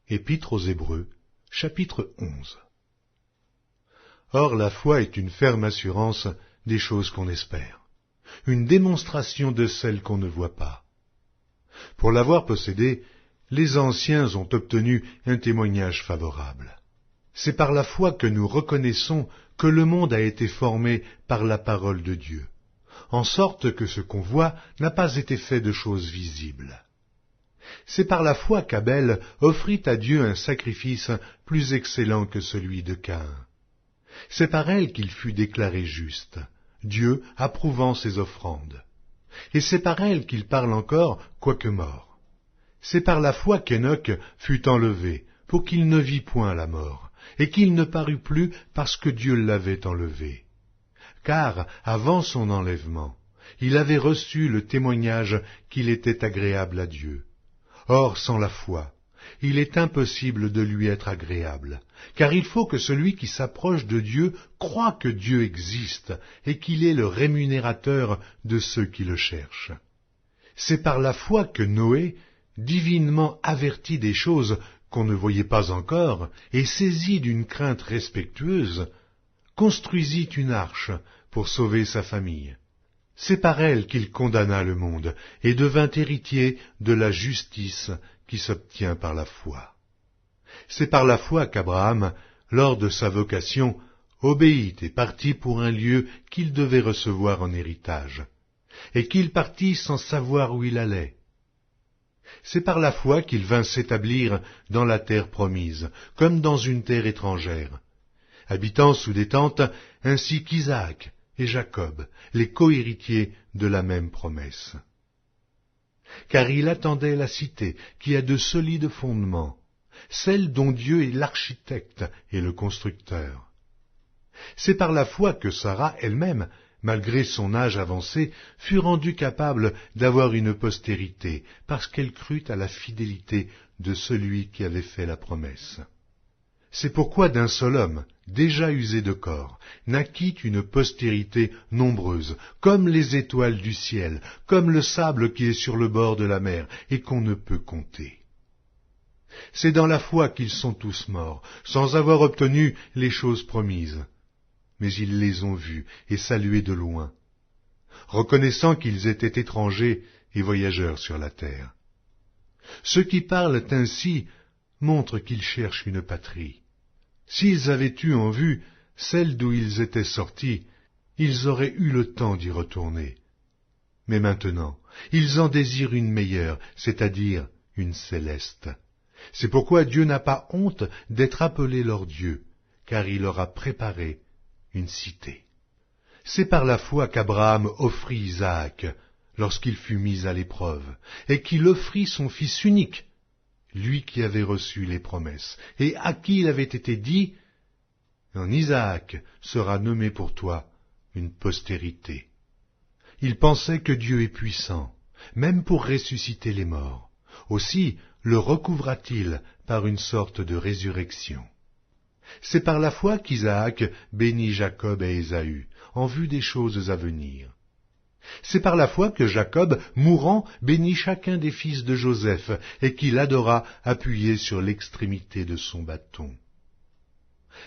Épître aux Hébreux, chapitre 11. Or la foi est une ferme assurance des choses qu'on espère, une démonstration de celles qu'on ne voit pas. Pour l'avoir possédée, les anciens ont obtenu un témoignage favorable. C'est par la foi que nous reconnaissons que le monde a été formé par la parole de Dieu, en sorte que ce qu'on voit n'a pas été fait de choses visibles. C'est par la foi qu'Abel offrit à Dieu un sacrifice plus excellent que celui de Caïn. C'est par elle qu'il fut déclaré juste, Dieu approuvant ses offrandes. Et c'est par elle qu'il parle encore, quoique mort. C'est par la foi qu'Enoch fut enlevé, pour qu'il ne vît point la mort, et qu'il ne parut plus parce que Dieu l'avait enlevé. Car, avant son enlèvement, il avait reçu le témoignage qu'il était agréable à Dieu. Or, sans la foi, il est impossible de lui être agréable, car il faut que celui qui s'approche de Dieu croie que Dieu existe et qu'il est le rémunérateur de ceux qui le cherchent. C'est par la foi que Noé, divinement averti des choses qu'on ne voyait pas encore et saisi d'une crainte respectueuse, construisit une arche pour sauver sa famille. C'est par elle qu'il condamna le monde et devint héritier de la justice qui s'obtient par la foi. C'est par la foi qu'Abraham, lors de sa vocation, obéit et partit pour un lieu qu'il devait recevoir en héritage, et qu'il partit sans savoir où il allait. C'est par la foi qu'il vint s'établir dans la terre promise, comme dans une terre étrangère, habitant sous des tentes, ainsi qu'Isaac et Jacob, les co-héritiers de la même promesse. Car il attendait la cité qui a de solides fondements, celle dont Dieu est l'architecte et le constructeur. C'est par la foi que Sarah elle-même, malgré son âge avancé, fut rendue capable d'avoir une postérité, parce qu'elle crut à la fidélité de celui qui avait fait la promesse. C'est pourquoi d'un seul homme, déjà usé de corps, naquit une postérité nombreuse, comme les étoiles du ciel, comme le sable qui est sur le bord de la mer, et qu'on ne peut compter. C'est dans la foi qu'ils sont tous morts, sans avoir obtenu les choses promises. Mais ils les ont vus et salués de loin, reconnaissant qu'ils étaient étrangers et voyageurs sur la terre. Ceux qui parlent ainsi montrent qu'ils cherchent une patrie. S'ils avaient eu en vue celle d'où ils étaient sortis, ils auraient eu le temps d'y retourner. Mais maintenant, ils en désirent une meilleure, c'est-à-dire une céleste. C'est pourquoi Dieu n'a pas honte d'être appelé leur Dieu, car il leur a préparé une cité. C'est par la foi qu'Abraham offrit Isaac, lorsqu'il fut mis à l'épreuve, et qu'il offrit son fils unique, lui qui avait reçu les promesses, et à qui il avait été dit, « En Isaac sera nommé pour toi une postérité. » Il pensait que Dieu est puissant, même pour ressusciter les morts. Aussi le recouvra-t-il par une sorte de résurrection. C'est par la foi qu'Isaac bénit Jacob et Ésaü, en vue des choses à venir. C'est par la foi que Jacob, mourant, bénit chacun des fils de Joseph, et qu'il adora appuyé sur l'extrémité de son bâton.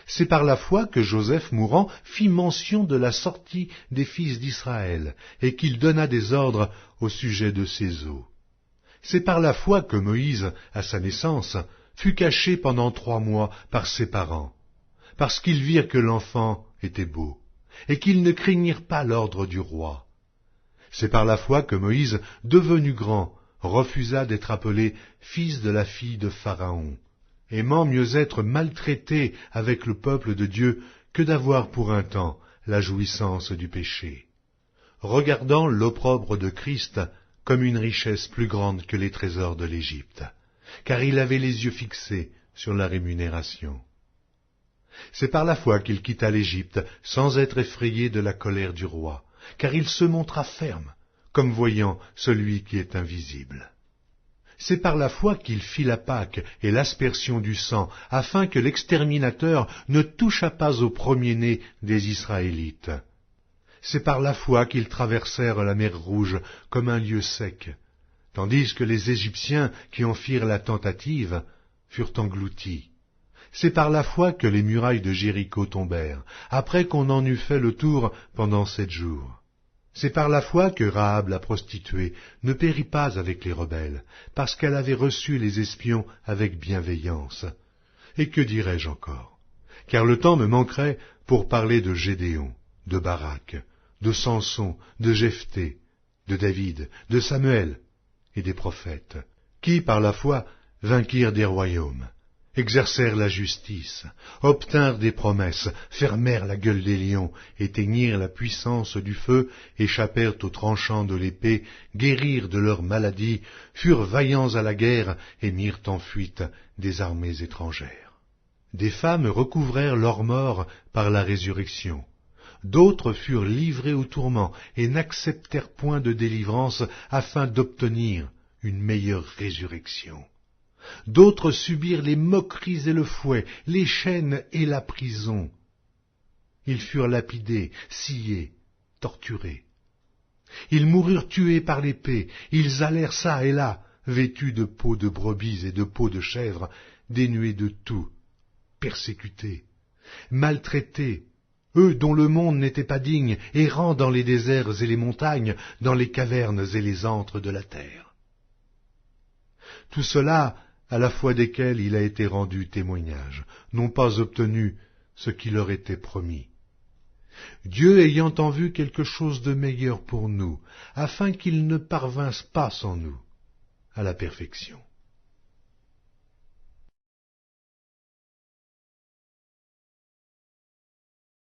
C'est par la foi que Joseph, mourant, fit mention de la sortie des fils d'Israël, et qu'il donna des ordres au sujet de ses os. C'est par la foi que Moïse, à sa naissance, fut caché pendant 3 mois par ses parents, parce qu'ils virent que l'enfant était beau, et qu'ils ne craignirent pas l'ordre du roi. C'est par la foi que Moïse, devenu grand, refusa d'être appelé fils de la fille de Pharaon, aimant mieux être maltraité avec le peuple de Dieu que d'avoir pour un temps la jouissance du péché, regardant l'opprobre de Christ comme une richesse plus grande que les trésors de l'Égypte, car il avait les yeux fixés sur la rémunération. C'est par la foi qu'il quitta l'Égypte sans être effrayé de la colère du roi, car il se montra ferme, comme voyant celui qui est invisible. C'est par la foi qu'il fit la Pâque et l'aspersion du sang, afin que l'exterminateur ne touchât pas au premier-né des Israélites. C'est par la foi qu'ils traversèrent la mer Rouge comme un lieu sec, tandis que les Égyptiens qui en firent la tentative furent engloutis. C'est par la foi que les murailles de Jéricho tombèrent, après qu'on en eut fait le tour pendant 7 jours. C'est par la foi que Rahab la prostituée ne périt pas avec les rebelles, parce qu'elle avait reçu les espions avec bienveillance. Et que dirais-je encore? Car le temps me manquerait pour parler de Gédéon, de Barak, de Samson, de Jephthé, de David, de Samuel et des prophètes, qui, par la foi, vainquirent des royaumes, exercèrent la justice, obtinrent des promesses, fermèrent la gueule des lions, éteignirent la puissance du feu, échappèrent aux tranchants de l'épée, guérirent de leurs maladies, furent vaillants à la guerre et mirent en fuite des armées étrangères. Des femmes recouvrèrent leur mort par la résurrection. D'autres furent livrés au tourment et n'acceptèrent point de délivrance afin d'obtenir une meilleure résurrection. D'autres subirent les moqueries et le fouet, les chaînes et la prison. Ils furent lapidés, sciés, torturés. Ils moururent tués par l'épée, ils allèrent çà et là, vêtus de peaux de brebis et de peaux de chèvres, dénués de tout, persécutés, maltraités, eux dont le monde n'était pas digne, errant dans les déserts et les montagnes, dans les cavernes et les antres de la terre. Tout cela, à la foi desquels il a été rendu témoignage, n'ont pas obtenu ce qui leur était promis. Dieu ayant en vue quelque chose de meilleur pour nous, afin qu'ils ne parvinssent pas sans nous à la perfection.